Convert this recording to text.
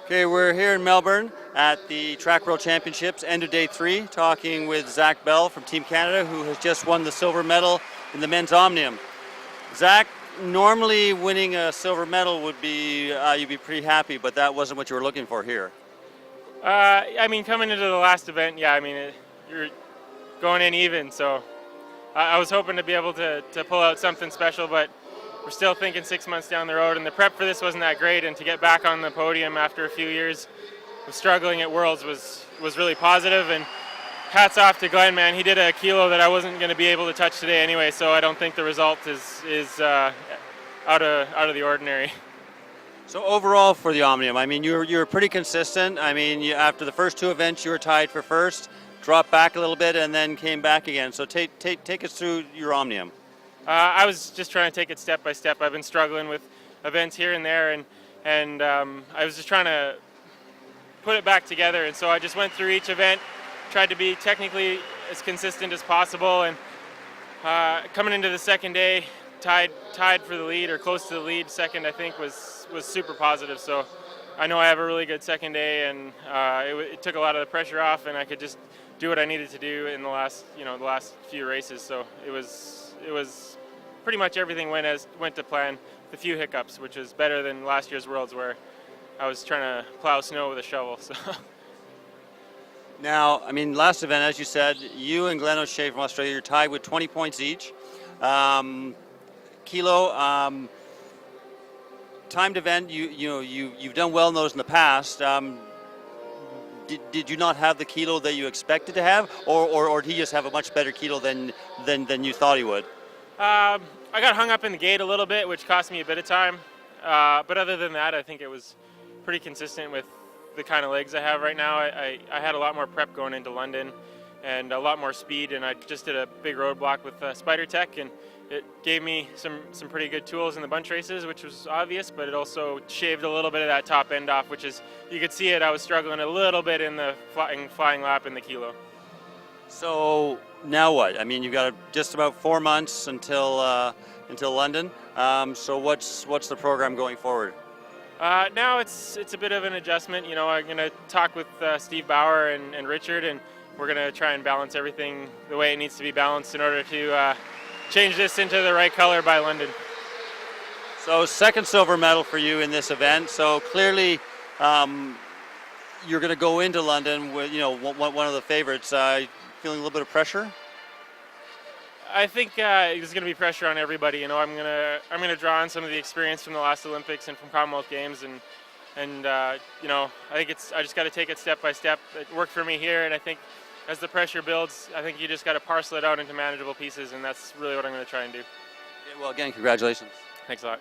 Okay, we're here in Melbourne at the Track World Championships, end of day 3, talking with Zach Bell from Team Canada, who has just won the silver medal in the men's Omnium. Zach, normally winning a silver medal would be, you'd be pretty happy, but that wasn't what you were looking for here. Coming into the last event, you're going in even, so I was hoping to be able to pull out something special, but we're still thinking 6 months down the road, and the prep for this wasn't that great, and to get back on the podium after a few years of struggling at Worlds was really positive, and hats off to Glenn, man. He did a kilo that I wasn't going to be able to touch today anyway, so I don't think the result is out of the ordinary. So overall for the Omnium, I mean, you were pretty consistent. I mean, after the first 2 events, you were tied for first, dropped back a little bit, and then came back again. So take us through your Omnium. I was just trying to take it step by step. I've been struggling with events here and there, and I was just trying to put it back together. And so I just went through each event, tried to be technically as consistent as possible, and coming into the second day, tied for the lead or close to the lead. Second, I think, was super positive. So I know I have a really good second day, and it took a lot of the pressure off, and I could just do what I needed to do in the last few races. So it was pretty much everything went to plan. A few hiccups, which is better than last year's Worlds where I was trying to plow snow with a shovel. So. Now, I mean, last event, as you said, you and Glenn O'Shea from Australia, you're tied with 20 points each. Kilo, timed event, you've done well in those in the past. Did you not have the kilo that you expected to have, or did he just have a much better kilo than you thought he would? I got hung up in the gate a little bit, which cost me a bit of time. But other than that, I think it was pretty consistent with the kind of legs I have right now. I had a lot more prep going into London and a lot more speed, and I just did a big roadblock with Spider Tech, and it gave me some pretty good tools in the bunch races, which was obvious, but it also shaved a little bit of that top end off, which is, you could see it, I was struggling a little bit in the flying lap in the kilo. So now what? I mean, you've got just about 4 months until London. So what's the program going forward? Now it's a bit of an adjustment. I'm going to talk with Steve Bauer and Richard, and we're going to try and balance everything the way it needs to be balanced in order to change this into the right color by London. So second silver medal for you in this event. So clearly you're going to go into London with one of the favorites. Feeling a little bit of pressure? I think there's going to be pressure on everybody. I'm gonna draw on some of the experience from the last Olympics and from Commonwealth Games, and I think I just got to take it step by step. It worked for me here, and I think as the pressure builds, I think you just got to parcel it out into manageable pieces, and that's really what I'm going to try and do. Okay, well, again, congratulations. Thanks a lot.